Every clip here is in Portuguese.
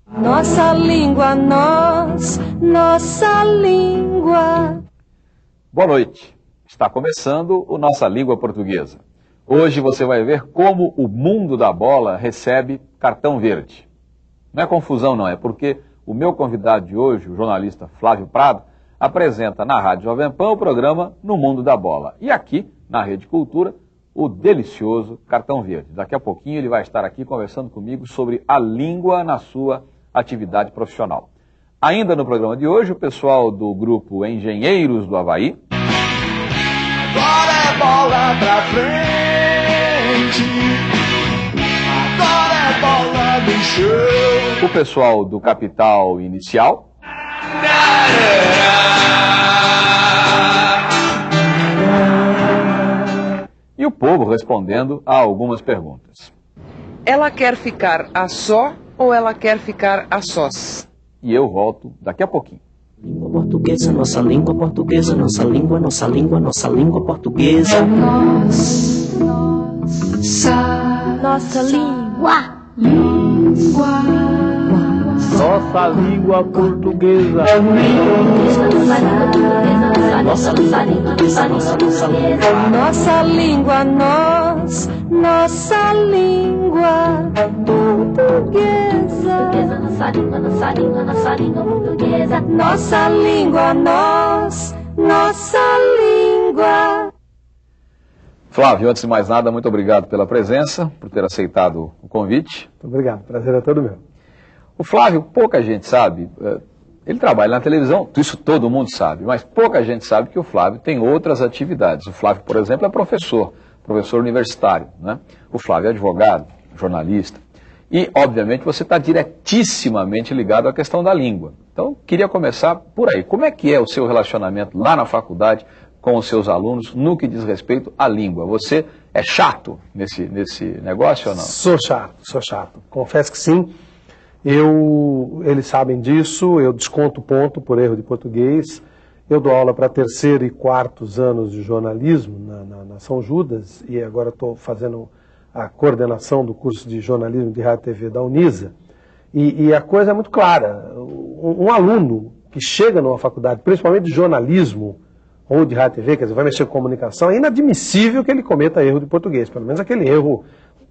Nossa língua, nossa língua. Boa noite. Está começando o Nossa Língua Portuguesa. Hoje você vai ver como o mundo da bola recebe cartão verde. Não é confusão não, é porque o meu convidado de hoje, o jornalista Flávio Prado, apresenta na Rádio Jovem Pan o programa No Mundo da Bola. E aqui, na Rede Cultura, o delicioso cartão verde. Daqui a pouquinho ele vai estar aqui conversando comigo sobre a língua na sua atividade profissional. Ainda no programa de hoje, o pessoal do grupo Engenheiros do Havaí. Agora é bola pra frente, agora é bola no chão. O pessoal do Capital Inicial. E o povo respondendo a algumas perguntas. Ela quer ficar a só ou ela quer ficar a sós? E eu volto daqui a pouquinho. Língua portuguesa, nossa língua portuguesa, nossa língua, nossa língua, nossa língua portuguesa. Nossa língua. Nossa língua portuguesa. Nossa língua, nossa língua. Nossa língua, nossa língua portuguesa. Nossa língua, nossa língua, nossa língua portuguesa. Nossa língua, nossa língua. Flávio, antes de mais nada, muito obrigado pela presença, por ter aceitado o convite. Muito obrigado, prazer é todo meu. O Flávio, pouca gente sabe, ele trabalha na televisão, isso todo mundo sabe, mas pouca gente sabe que o Flávio tem outras atividades. O Flávio, por exemplo, é professor universitário, né? O Flávio é advogado, jornalista. E, obviamente, você está diretissimamente ligado à questão da língua. Então, queria começar por aí. Como é que é o seu relacionamento lá na faculdade com os seus alunos no que diz respeito à língua? Você é chato nesse negócio ou não? Sou chato. Confesso que sim. Eles sabem disso, eu desconto ponto por erro de português. Eu dou aula para terceiro e quartos anos de jornalismo na São Judas e agora estou fazendo a coordenação do curso de jornalismo de rádio e TV da Unisa. E a coisa é muito clara. Um aluno que chega numa faculdade, principalmente de jornalismo ou de rádio e TV, quer dizer, vai mexer com comunicação, é inadmissível que ele cometa erro de português. Pelo menos aquele erro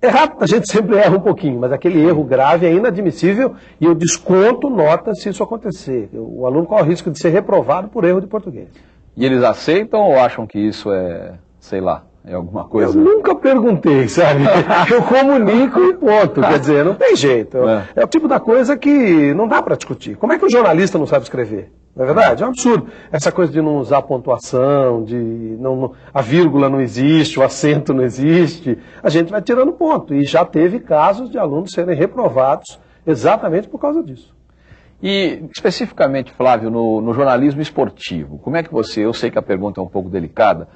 errado, a gente sempre erra um pouquinho, mas aquele erro grave é inadmissível e eu desconto nota se isso acontecer. O aluno corre o risco de ser reprovado por erro de português. E eles aceitam ou acham que isso é, sei lá, é alguma coisa? Eu nunca perguntei, sabe? Eu comunico e ponto. Quer dizer, não tem jeito. É o tipo da coisa que não dá para discutir. Como é que o jornalista não sabe escrever? Não é verdade? É um absurdo. Essa coisa de não usar pontuação, a vírgula não existe, o acento não existe, a gente vai tirando ponto. E já teve casos de alunos serem reprovados exatamente por causa disso. E, especificamente, Flávio, no jornalismo esportivo, como é que eu sei que a pergunta é um pouco delicada,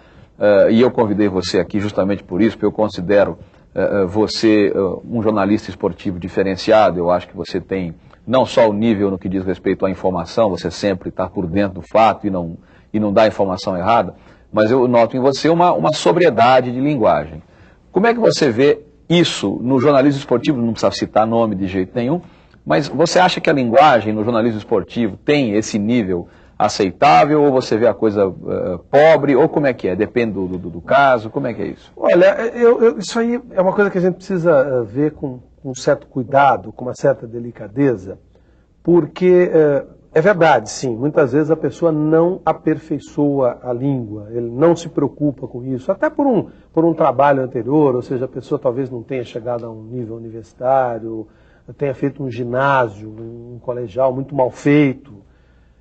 e eu convidei você aqui justamente por isso, porque eu considero você um jornalista esportivo diferenciado. Eu acho que você tem não só o nível no que diz respeito à informação, você sempre está por dentro do fato e não dá informação errada, mas eu noto em você uma sobriedade de linguagem. Como é que você vê isso no jornalismo esportivo? Não precisa citar nome de jeito nenhum, mas você acha que a linguagem no jornalismo esportivo tem esse nível aceitável, ou você vê a coisa pobre, ou como é que é? Depende do caso, como é que é isso? Olha, isso aí é uma coisa que a gente precisa ver com um certo cuidado, com uma certa delicadeza, porque é verdade, sim, muitas vezes a pessoa não aperfeiçoa a língua, ele não se preocupa com isso, até por um trabalho anterior, ou seja, a pessoa talvez não tenha chegado a um nível universitário, tenha feito um ginásio, um colegial muito mal feito,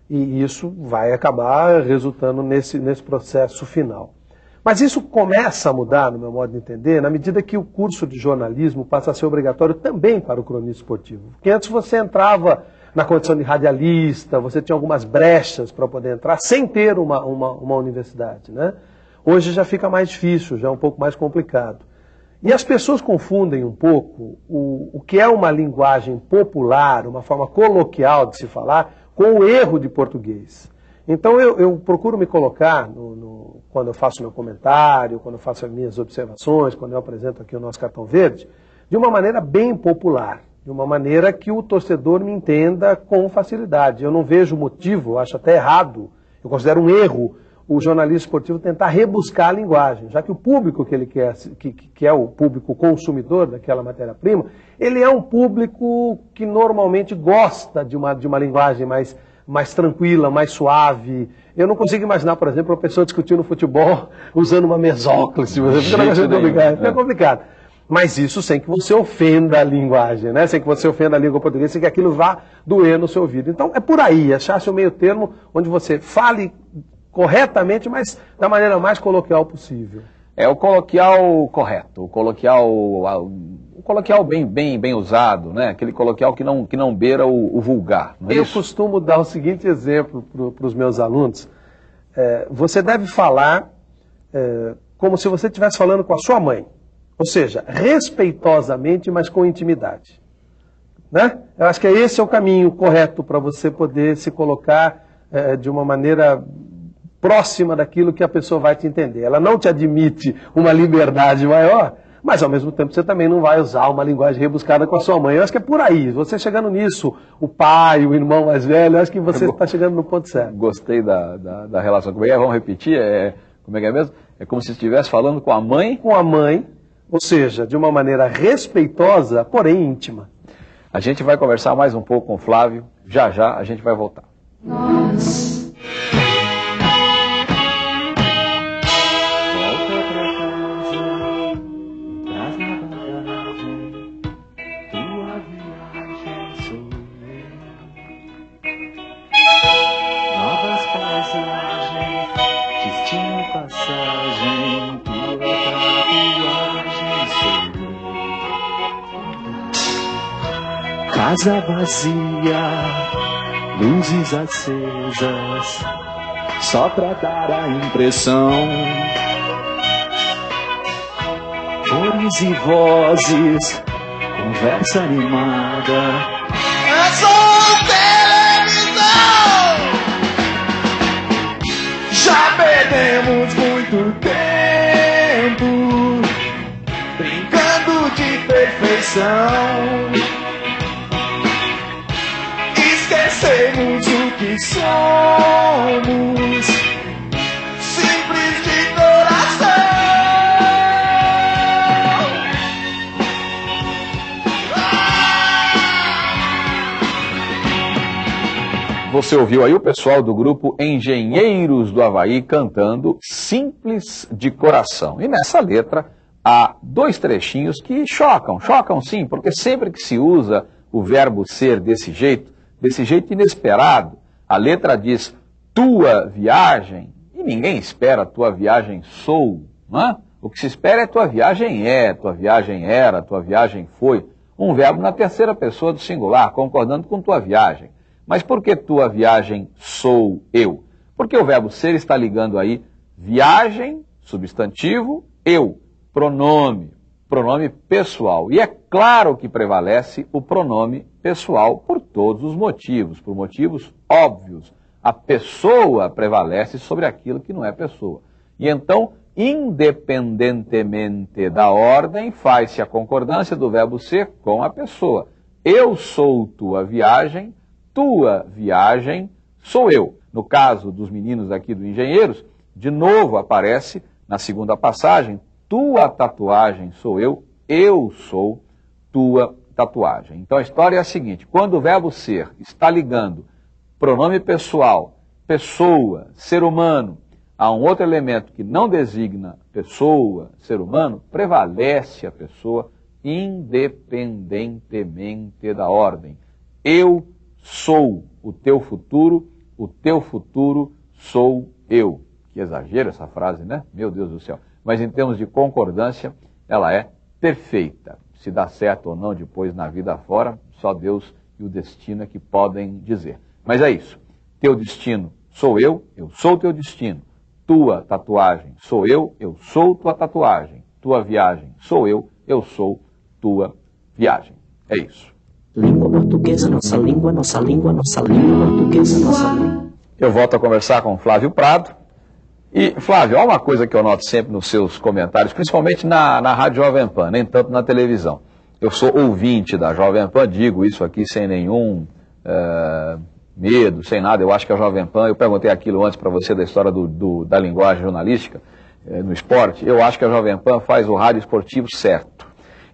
e isso vai acabar resultando nesse processo final. Mas isso começa a mudar, no meu modo de entender, na medida que o curso de jornalismo passa a ser obrigatório também para o cronista esportivo. Porque antes você entrava na condição de radialista, você tinha algumas brechas para poder entrar sem ter uma universidade, né? Hoje já fica mais difícil, já é um pouco mais complicado. E as pessoas confundem um pouco o que é uma linguagem popular, uma forma coloquial de se falar, com o erro de português. Então eu procuro me colocar, quando eu faço meu comentário, quando eu faço as minhas observações, quando eu apresento aqui o nosso cartão verde, de uma maneira bem popular, de uma maneira que o torcedor me entenda com facilidade. Eu não vejo motivo, eu acho até errado, eu considero um erro o jornalista esportivo tentar rebuscar a linguagem, já que o público que ele quer, que é o público consumidor daquela matéria-prima, ele é um público que normalmente gosta de uma linguagem mais tranquila, mais suave. Eu não consigo imaginar, por exemplo, uma pessoa discutindo futebol usando uma mesóclise. É complicado. Mas isso sem que você ofenda a linguagem, né? Sem que você ofenda a língua portuguesa, sem que aquilo vá doer no seu ouvido. Então é por aí, achasse o meio termo onde você fale corretamente, mas da maneira mais coloquial possível. É o coloquial correto, o coloquial bem usado, né? Aquele coloquial que não beira o vulgar. Não é Eu isso? costumo dar o seguinte exemplo para os meus alunos. Você deve falar como se você estivesse falando com a sua mãe. Ou seja, respeitosamente, mas com intimidade. Né? Eu acho que esse é o caminho correto para você poder se colocar de uma maneira próxima daquilo que a pessoa vai te entender. Ela não te admite uma liberdade maior, mas ao mesmo tempo você também não vai usar uma linguagem rebuscada com a sua mãe. Eu acho que é por aí. Você chegando nisso, o pai, o irmão mais velho, eu acho que você está chegando no ponto certo. Gostei da relação. Como é que é? Vamos repetir? Como é que é mesmo? É como se estivesse falando com a mãe. Com a mãe, ou seja, de uma maneira respeitosa, porém íntima. A gente vai conversar mais um pouco com o Flávio. Já a gente vai voltar. Casa vazia, luzes acesas, só pra dar a impressão. Cores e vozes, conversa animada. É só televisão! Já perdemos muito tempo brincando de perfeição. Esquecemos o que somos, simples de coração. Você ouviu aí o pessoal do grupo Engenheiros do Havaí cantando Simples de Coração. E nessa letra há dois trechinhos que chocam sim, porque sempre que se usa o verbo ser desse jeito inesperado, a letra diz tua viagem, e ninguém espera tua viagem sou, não é? O que se espera é tua viagem tua viagem era, tua viagem foi. Um verbo na terceira pessoa do singular, concordando com tua viagem. Mas por que tua viagem sou eu? Porque o verbo ser está ligando aí viagem, substantivo, eu, pronome pessoal. E é claro que prevalece o pronome pessoal por todos os motivos, por motivos óbvios. A pessoa prevalece sobre aquilo que não é pessoa. E então, independentemente da ordem, faz-se a concordância do verbo ser com a pessoa. Eu sou tua viagem sou eu. No caso dos meninos aqui do Engenheiros, de novo aparece na segunda passagem, tua tatuagem sou eu sou tua tatuagem. Então a história é a seguinte, quando o verbo ser está ligando pronome pessoal, pessoa, ser humano, a um outro elemento que não designa pessoa, ser humano, prevalece a pessoa independentemente da ordem. Eu sou o teu futuro sou eu. Que exagero essa frase, né? Meu Deus do céu. Mas em termos de concordância, ela é perfeita. Se dá certo ou não depois na vida fora, só Deus e o destino é que podem dizer. Mas é isso. Teu destino sou eu sou teu destino. Tua tatuagem sou eu sou tua tatuagem. Tua viagem sou eu sou tua viagem. É isso. Língua portuguesa, nossa língua portuguesa, nossa língua. Eu volto a conversar com Flávio Prado. E, Flávio, há uma coisa que eu noto sempre nos seus comentários, principalmente na Rádio Jovem Pan, nem tanto na televisão. eu sou ouvinte da Jovem Pan, digo isso aqui sem nenhum medo, sem nada. Eu acho que a Jovem Pan, eu perguntei aquilo antes para você da história da linguagem jornalística no esporte, eu acho que a Jovem Pan faz o rádio esportivo certo.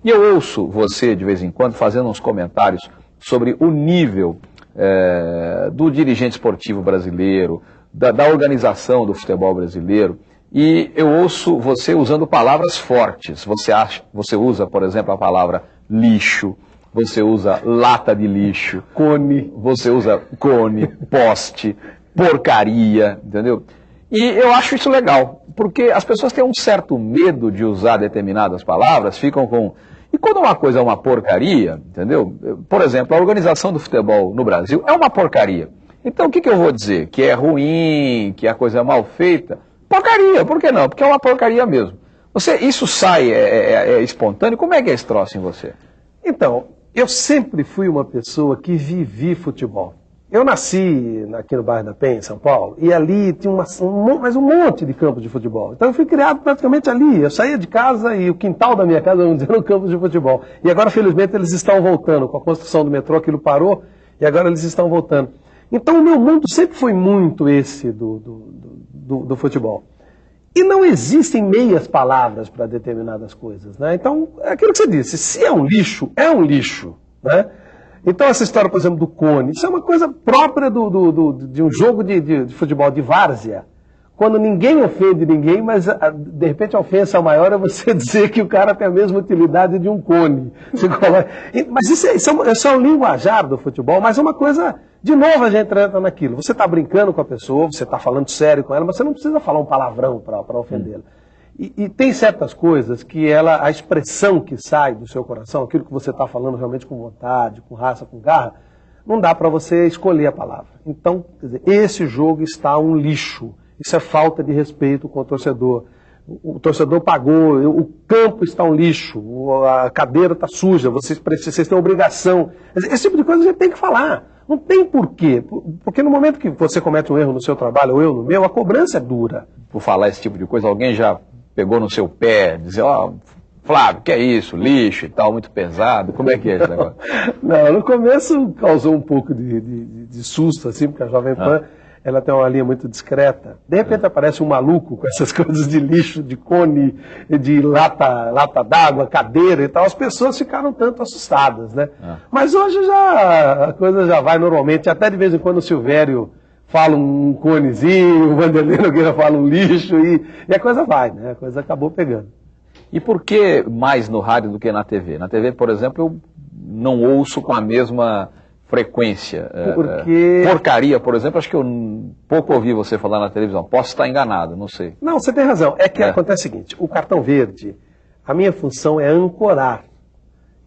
E eu ouço você, de vez em quando, fazendo uns comentários sobre o nível do dirigente esportivo brasileiro, da organização do futebol brasileiro, e eu ouço você usando palavras fortes. Você usa, por exemplo, a palavra lixo, você usa lata de lixo, cone, você usa cone, poste, porcaria, entendeu? E eu acho isso legal, porque as pessoas têm um certo medo de usar determinadas palavras, ficam com... E quando uma coisa é uma porcaria, entendeu? Por exemplo, a organização do futebol no Brasil é uma porcaria. Então o que eu vou dizer? Que é ruim, que a coisa é mal feita? Porcaria, por que não? Porque é uma porcaria mesmo. Isso sai, é espontâneo? Como é que é esse troço em você? Então, eu sempre fui uma pessoa que vivi futebol. Eu nasci aqui no bairro da Penha, em São Paulo, e ali tinha um monte de campos de futebol. Então eu fui criado praticamente ali. Eu saía de casa e o quintal da minha casa, vamos dizer, era um campo de futebol. E agora, felizmente, eles estão voltando. Com a construção do metrô, aquilo parou, e agora eles estão voltando. Então o meu mundo sempre foi muito esse do futebol. E não existem meias palavras para determinadas coisas, né? Então, é aquilo que você disse, se é um lixo, né? Então essa história, por exemplo, do cone, isso é uma coisa própria de um jogo de futebol de várzea, quando ninguém ofende ninguém, mas de repente a ofensa maior é você dizer que o cara tem a mesma utilidade de um cone. Mas isso é o linguajar do futebol, mas é uma coisa, de novo a gente entra naquilo. Você está brincando com a pessoa, você está falando sério com ela, mas você não precisa falar um palavrão para ofendê-la. E tem certas coisas que a expressão que sai do seu coração, aquilo que você está falando realmente com vontade, com raça, com garra, não dá para você escolher a palavra. Então, quer dizer, esse jogo está um lixo. Isso é falta de respeito com o torcedor. O torcedor pagou, o campo está um lixo, a cadeira está suja, vocês têm obrigação. Esse tipo de coisa a gente tem que falar. Não tem porquê. Porque no momento que você comete um erro no seu trabalho, ou eu no meu, a cobrança é dura. Por falar esse tipo de coisa, alguém já pegou no seu pé, dizer, Flávio, que é isso, lixo e tal, muito pesado, como é que é esse negócio? Não, no começo causou um pouco de susto, assim, porque a Jovem Pan... Ela tem uma linha muito discreta. De repente aparece um maluco com essas coisas de lixo, de cone, de lata d'água, cadeira e tal. As pessoas ficaram tanto assustadas, né? Mas hoje a coisa já vai normalmente. Até de vez em quando o Silvério fala um conezinho, o Vanderlei Nogueira fala um lixo e a coisa vai, né? A coisa acabou pegando. E por que mais no rádio do que na TV? Na TV, por exemplo, eu não ouço com a mesma... frequência. Porque... Porcaria, por exemplo, acho que eu pouco ouvi você falar na televisão. Posso estar enganado, não sei. Não, você tem razão. É que acontece o seguinte, o cartão verde, a minha função é ancorar.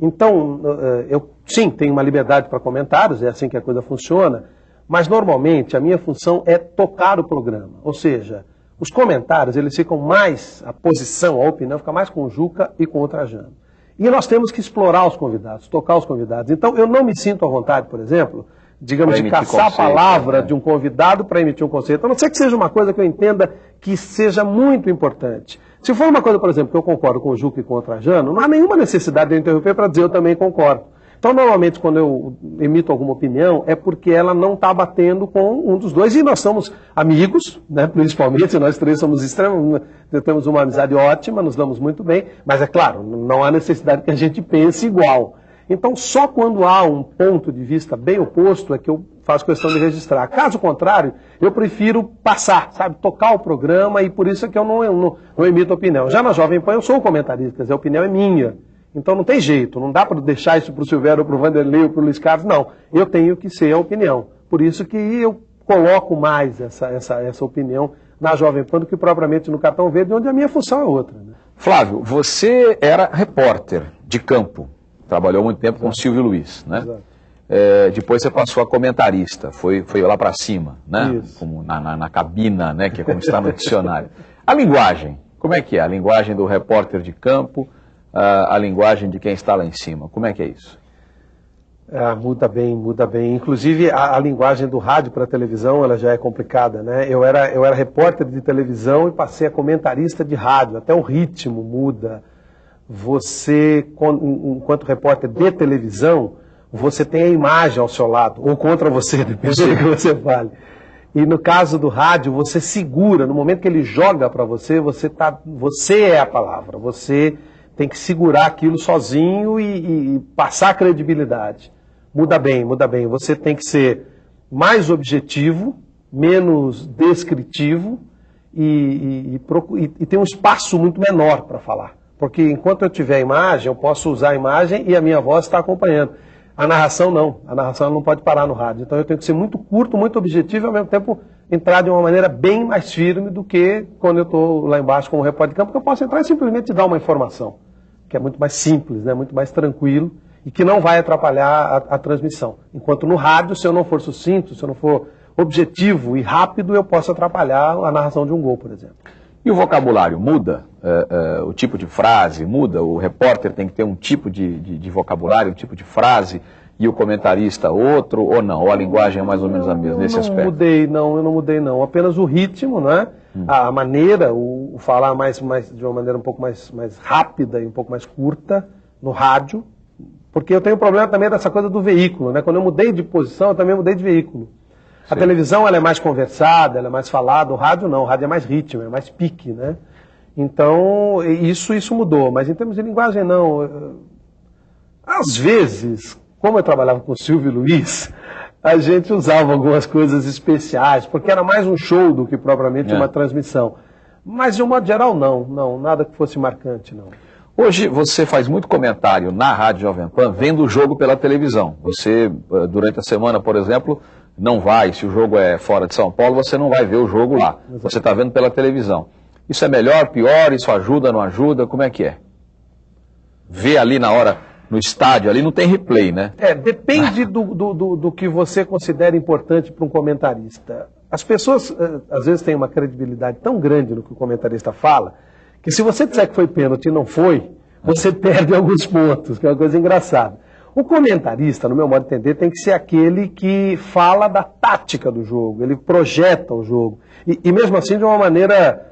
Então, eu sim, tenho uma liberdade para comentários, é assim que a coisa funciona, mas normalmente a minha função é tocar o programa. Ou seja, os comentários, eles ficam mais, a posição, a opinião fica mais com o Juca e com o Trajano. E nós temos que explorar os convidados, tocar os convidados. Então, eu não me sinto à vontade, por exemplo, digamos, de caçar a palavra de um convidado para emitir um conceito. A não ser que seja uma coisa que eu entenda que seja muito importante. Se for uma coisa, por exemplo, que eu concordo com o Juca e com o Trajano, não há nenhuma necessidade de eu interromper para dizer eu também concordo. Então, normalmente, quando eu emito alguma opinião, é porque ela não está batendo com um dos dois. E nós somos amigos, né? Principalmente, nós três somos extremos, temos uma amizade ótima, nos damos muito bem. Mas, é claro, não há necessidade que a gente pense igual. Então, só quando há um ponto de vista bem oposto é que eu faço questão de registrar. Caso contrário, eu prefiro passar, sabe? Tocar o programa e por isso é que eu não emito opinião. Já na Jovem Pan eu sou um comentarista, quer dizer, a opinião é minha. Então não tem jeito, não dá para deixar isso para o Silvério, para o Vanderlei ou para o Luiz Carlos, não. Eu tenho que ser a opinião. Por isso que eu coloco mais essa opinião na Jovem Pan do que propriamente no Cartão Verde, onde a minha função é outra. Né? Flávio, você era repórter de campo, trabalhou muito tempo com o Silvio Luiz, né? Depois você passou a comentarista, foi lá para cima, né? Como na cabina, né? Que é como está no dicionário. A linguagem, como é que é? A linguagem do repórter de campo, a linguagem de quem está lá em cima, como é que é isso? Muda bem. Inclusive, a linguagem do rádio para a televisão, ela já é complicada, né? Eu era repórter de televisão e passei a comentarista de rádio. Até o ritmo muda. você, enquanto repórter de televisão, você tem a imagem ao seu lado, ou contra você, dependendo do que você fale. E no caso do rádio, você segura, no momento que ele joga para você, você é a palavra, você tem que segurar aquilo sozinho e passar passar muda bem, você tem que ser mais objetivo, menos descritivo e ter um espaço muito menor para falar. Porque enquanto eu tiver a imagem, eu posso usar a imagem e a minha voz está acompanhando. A narração não. A narração não pode parar no rádio. Então eu tenho que ser muito curto, muito objetivo e ao mesmo tempo entrar de uma maneira bem mais firme do que quando eu estou lá embaixo como repórter de campo, porque eu posso entrar e simplesmente dar uma informação, que é muito mais simples, né? Muito mais tranquilo e que não vai atrapalhar a transmissão. Enquanto no rádio, se eu não for sucinto, se eu não for objetivo e rápido, eu posso atrapalhar a narração de um gol, por exemplo. E o vocabulário muda? O tipo de frase muda? O repórter tem que ter um tipo de vocabulário, um tipo de frase, e o comentarista outro, ou não? Ou a linguagem é mais ou menos a mesma nesse aspecto? Eu não mudei não. Apenas o ritmo, né? A maneira, o falar de uma maneira um pouco mais rápida e um pouco mais curta no rádio, porque eu tenho um problema também dessa coisa do veículo, né? Quando eu mudei de posição, eu também mudei de veículo. A televisão ela é mais conversada, ela é mais falada, o rádio não, o rádio é mais ritmo, é mais pique, né? Então, isso mudou, mas em termos de linguagem não. Às vezes, como eu trabalhava com o Silvio Luiz, a gente usava algumas coisas especiais, porque era mais um show do que propriamente uma transmissão. Mas de um modo geral não, nada que fosse marcante não. Hoje você faz muito comentário na Rádio Jovem Pan, vendo o jogo pela televisão. Você, durante a semana, por exemplo, não vai, se o jogo é fora de São Paulo, você não vai ver o jogo lá. Você está vendo pela televisão. Isso é melhor, pior? Isso ajuda, não ajuda? Como é que é? Ver ali na hora, no estádio, ali não tem replay, né? Depende do que você considera importante para um comentarista. As pessoas, às vezes, têm uma credibilidade tão grande no que o comentarista fala, que se você disser que foi pênalti e não foi, você perde alguns pontos, que é uma coisa engraçada. O comentarista, no meu modo de entender, tem que ser aquele que fala da tática do jogo, ele projeta o jogo. E mesmo assim de uma maneira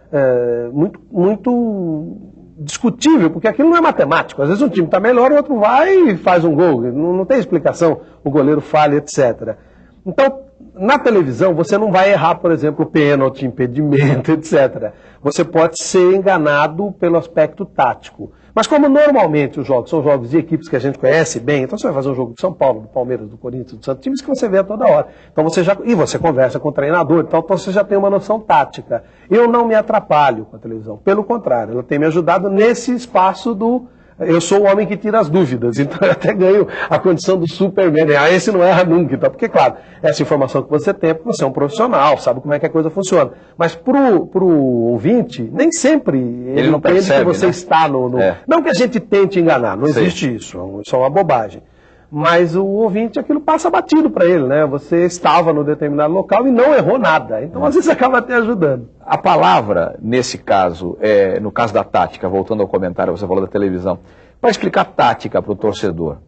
muito discutível, porque aquilo não é matemático. Às vezes um time está melhor, o outro vai e faz um gol. Não tem explicação, o goleiro falha, etc. Então, na televisão, você não vai errar, por exemplo, pênalti, impedimento, etc. Você pode ser enganado pelo aspecto tático. Mas como normalmente os jogos são jogos de equipes que a gente conhece bem, então você vai fazer um jogo de São Paulo, do Palmeiras, do Corinthians, do Santos, times que você vê a toda hora. Então você conversa com o treinador, então você já tem uma noção tática. Eu não me atrapalho com a televisão, pelo contrário, ela tem me ajudado nesse espaço do... Eu sou o homem que tira as dúvidas, então eu até ganho a condição do Superman. Esse não erra nunca, então, porque, claro, essa informação que você tem, porque você é um profissional, sabe como é que a coisa funciona. Mas pro ouvinte, nem sempre ele não percebe que você está no... Não que a gente tente enganar, não existe isso, isso é uma bobagem. Mas o ouvinte, aquilo passa batido para ele, né? Você estava no determinado local e não errou nada. Então, às vezes, acaba até ajudando. A palavra, nesse caso, no caso da tática, voltando ao comentário, você falou da televisão, para explicar tática para o torcedor,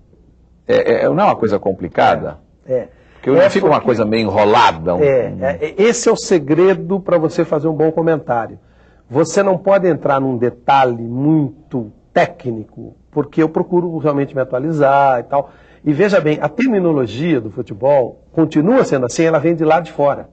não é uma coisa complicada? Porque não fica uma coisa meio enrolada. Esse é o segredo para você fazer um bom comentário. Você não pode entrar num detalhe muito técnico, porque eu procuro realmente me atualizar e tal. E veja bem, a terminologia do futebol continua sendo assim, ela vem de lá de fora.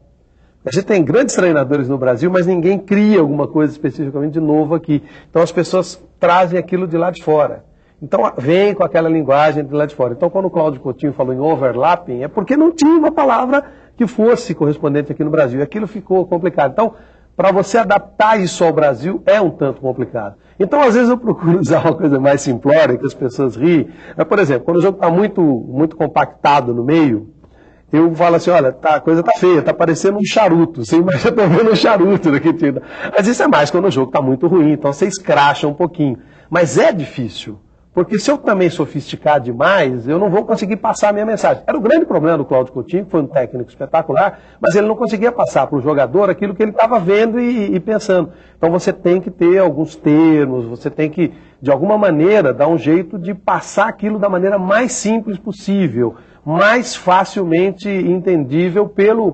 A gente tem grandes treinadores no Brasil, mas ninguém cria alguma coisa especificamente de novo aqui. Então as pessoas trazem aquilo de lá de fora. Então vem com aquela linguagem de lá de fora. Então quando o Cláudio Coutinho falou em overlapping, é porque não tinha uma palavra que fosse correspondente aqui no Brasil. E aquilo ficou complicado. Então, para você adaptar isso ao Brasil é um tanto complicado. Então, às vezes eu procuro usar uma coisa mais simplória, que as pessoas riem. Por exemplo, quando o jogo está muito compactado no meio, eu falo assim, olha, a coisa está feia, está parecendo um charuto. Você imagina, eu estou vendo um charuto daqui. Mas isso é mais quando o jogo está muito ruim, então você escracha um pouquinho. Mas é difícil. Porque se eu também sofisticar demais, eu não vou conseguir passar a minha mensagem. Era o grande problema do Cláudio Coutinho, que foi um técnico espetacular, mas ele não conseguia passar para o jogador aquilo que ele estava vendo e pensando. Então você tem que ter alguns termos, você tem que, de alguma maneira, dar um jeito de passar aquilo da maneira mais simples possível, mais facilmente entendível pelo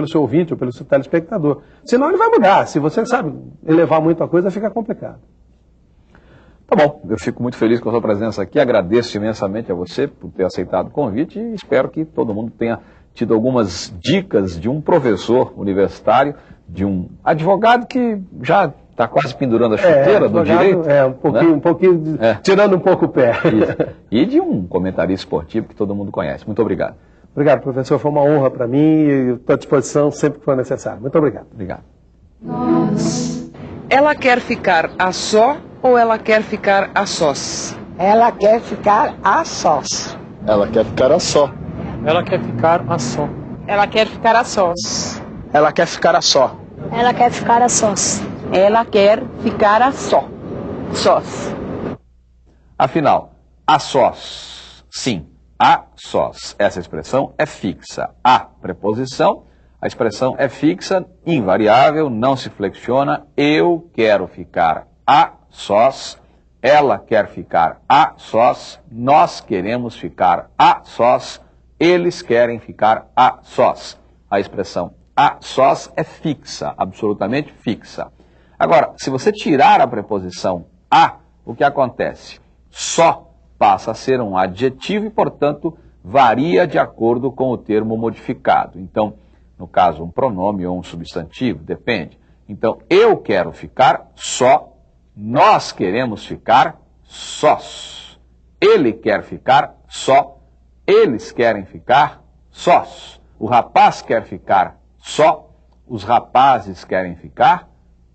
seu ouvinte ou pelo seu telespectador. Senão ele vai mudar. Se você sabe elevar muito a coisa, fica complicado. Tá bom, eu fico muito feliz com a sua presença aqui, agradeço imensamente a você por ter aceitado o convite e espero que todo mundo tenha tido algumas dicas de um professor universitário, de um advogado que já está quase pendurando a chuteira do direito. Um pouquinho, tirando um pouco o pé. Isso. E de um comentarista esportivo que todo mundo conhece. Muito obrigado. Obrigado, professor. Foi uma honra para mim e estou à disposição sempre que for necessário. Muito obrigado. Obrigado. Ela quer ficar a só ou ela quer ficar a sós? Ela quer ficar a sós. Ela quer ficar a só. Ela quer ficar a só. Ela quer ficar a sós. Ela quer ficar a só. Ela quer ficar a sós. Ela quer ficar a só. Sós. Afinal, a sós, sim, a sós. Essa expressão é fixa. A preposição, a expressão é fixa, invariável, não se flexiona. Eu quero ficar a sós. Ela quer ficar a sós. Nós queremos ficar a sós. Eles querem ficar a sós. A expressão a sós é fixa, absolutamente fixa. Agora, se você tirar a preposição a, o que acontece? Só passa a ser um adjetivo e, portanto, varia de acordo com o termo modificado. Então, no caso, um pronome ou um substantivo, depende. Então, eu quero ficar só, nós queremos ficar sós. Ele quer ficar só, eles querem ficar sós. O rapaz quer ficar só, os rapazes querem ficar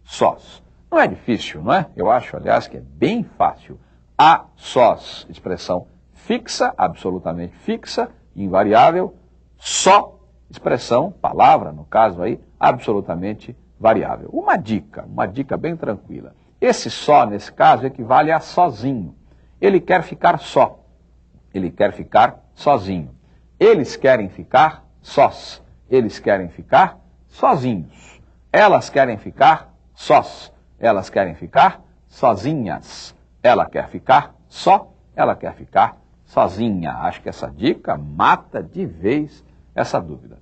sós. Não é difícil, não é? Eu acho, aliás, que é bem fácil. A sós, expressão fixa, absolutamente fixa, invariável. Só, expressão, palavra, no caso aí, absolutamente variável. Uma dica bem tranquila. Esse só, nesse caso, equivale a sozinho. Ele quer ficar só. Ele quer ficar sozinho. Eles querem ficar sós. Eles querem ficar sozinhos. Elas querem ficar sós. Elas querem ficar sozinhas. Ela quer ficar só. Ela quer ficar sozinha. Acho que essa dica mata de vez essa dúvida.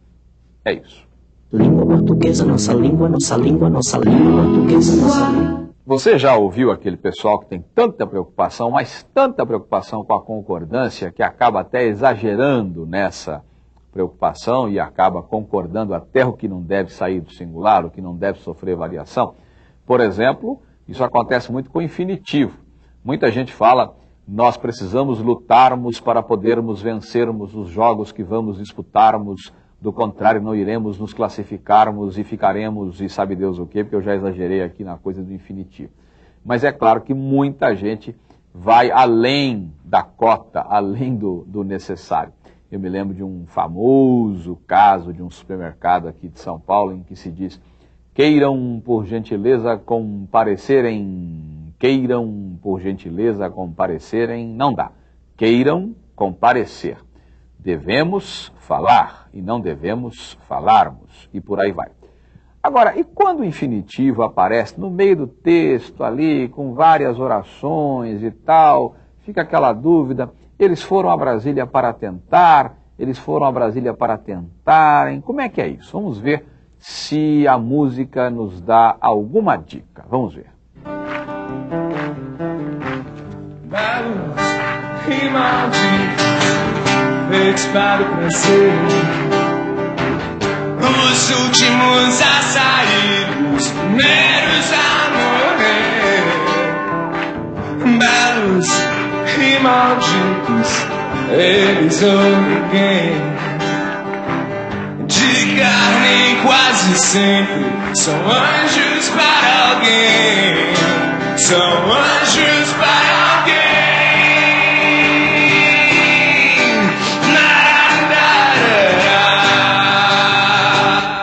É isso. Língua portuguesa, nossa língua, nossa língua, nossa língua portuguesa, nossa língua. Você já ouviu aquele pessoal que tem tanta preocupação, mas tanta preocupação com a concordância, que acaba até exagerando nessa preocupação e acaba concordando até o que não deve sair do singular, o que não deve sofrer variação? Por exemplo, isso acontece muito com o infinitivo. Muita gente fala, nós precisamos lutarmos para podermos vencermos os jogos que vamos disputarmos, do contrário não iremos nos classificarmos e ficaremos e sabe Deus o quê, porque eu já exagerei aqui na coisa do infinitivo. Mas é claro que muita gente vai além da cota, além do necessário. Eu me lembro de um famoso caso de um supermercado aqui de São Paulo em que se diz: queiram por gentileza comparecerem, queiram por gentileza comparecerem, não dá. Queiram comparecer. Devemos falar e não devemos falarmos, e por aí vai. Agora, e quando o infinitivo aparece no meio do texto ali, com várias orações e tal, fica aquela dúvida, eles foram a Brasília para tentar, eles foram a Brasília para tentarem, como é que é isso? Vamos ver se a música nos dá alguma dica, vamos ver. Feitos para o prazer, os últimos a sair, os primeiros a morrer, belos e malditos, eles ou ninguém, de carne quase sempre, são anjos para alguém, são anjos para alguém.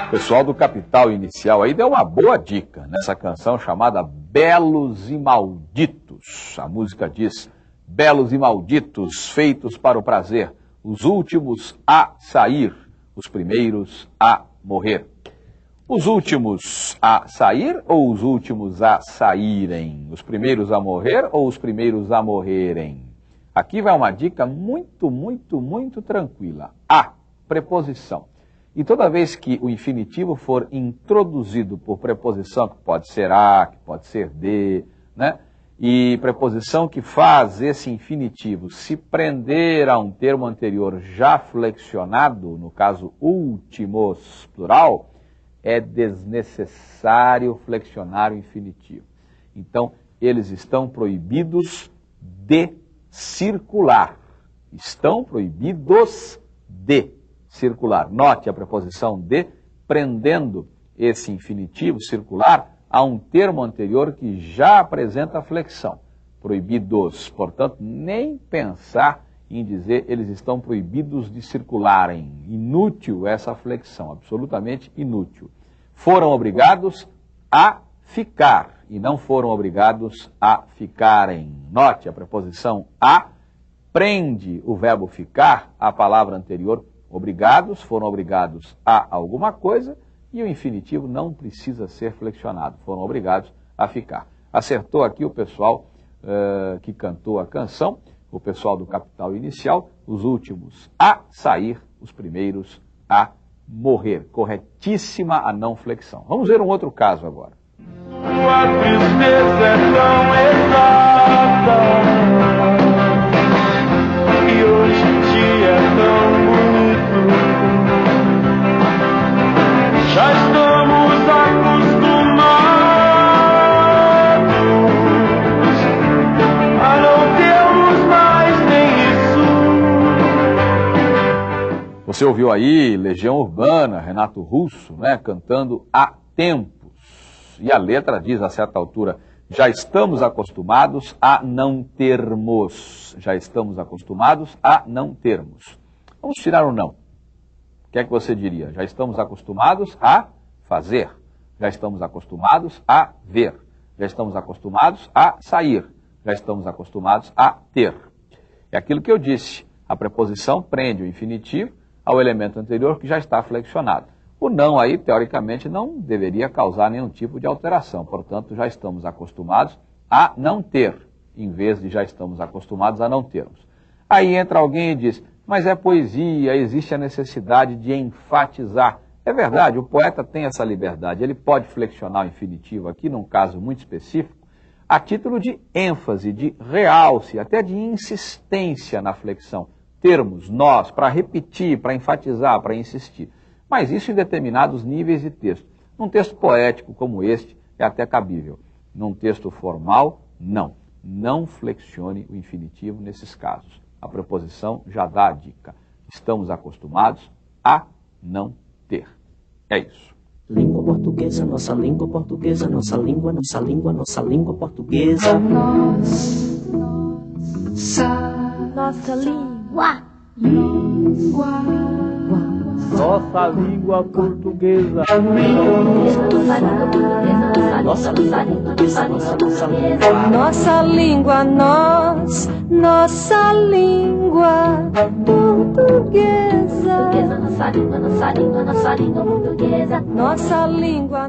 O pessoal do Capital Inicial aí deu uma boa dica nessa canção chamada Belos e Malditos. A música diz: belos e malditos, feitos para o prazer, os últimos a sair, os primeiros a morrer. Os últimos a sair ou os últimos a saírem? Os primeiros a morrer ou os primeiros a morrerem? Aqui vai uma dica muito, muito, muito tranquila. A, preposição. E toda vez que o infinitivo for introduzido por preposição, que pode ser a, que pode ser de, né? E preposição que faz esse infinitivo se prender a um termo anterior já flexionado, no caso últimos plural, é desnecessário flexionar o infinitivo. Então, eles estão proibidos de circular. Estão proibidos de circular. Note a preposição de, prendendo esse infinitivo circular a um termo anterior que já apresenta flexão. Proibidos. Portanto, nem pensar em dizer eles estão proibidos de circularem. Inútil essa flexão, absolutamente inútil. Foram obrigados a ficar e não foram obrigados a ficarem. Note a preposição a, prende o verbo ficar à palavra anterior. Obrigados, foram obrigados a alguma coisa e o infinitivo não precisa ser flexionado. Foram obrigados a ficar. Acertou aqui o pessoal que cantou a canção, o pessoal do Capital Inicial, os últimos a sair, os primeiros a morrer. Corretíssima a não flexão. Vamos ver um outro caso agora. Sua tristeza é tão exata e hoje em dia é tão bonito. Já estamos acostumados a não termos mais nem isso. Você ouviu aí Legião Urbana, Renato Russo, né, cantando Há Tempos. E a letra diz, a certa altura, já estamos acostumados a não termos. Já estamos acostumados a não termos. Vamos tirar o não. O que é que você diria? Já estamos acostumados a fazer. Já estamos acostumados a ver. Já estamos acostumados a sair. Já estamos acostumados a ter. É aquilo que eu disse. A preposição prende o infinitivo ao elemento anterior que já está flexionado. O não aí, teoricamente, não deveria causar nenhum tipo de alteração. Portanto, já estamos acostumados a não ter, em vez de já estamos acostumados a não termos. Aí entra alguém e diz, mas é poesia, existe a necessidade de enfatizar. É verdade, o poeta tem essa liberdade. Ele pode flexionar o infinitivo aqui, num caso muito específico, a título de ênfase, de realce, até de insistência na flexão. Termos, nós, para repetir, para enfatizar, para insistir. Mas isso em determinados níveis de texto. Num texto poético como este, é até cabível. Num texto formal, não. Não flexione o infinitivo nesses casos. A preposição já dá a dica. Estamos acostumados a não ter. É isso. Língua portuguesa, nossa língua portuguesa, nossa língua, nossa língua, nossa língua portuguesa. Nossa língua. Nossa língua portuguesa. Nossa língua portuguesa, nossa língua. Nossa língua, nossa língua portuguesa. Nossa língua, nossa língua, nossa língua portuguesa. Nossa língua,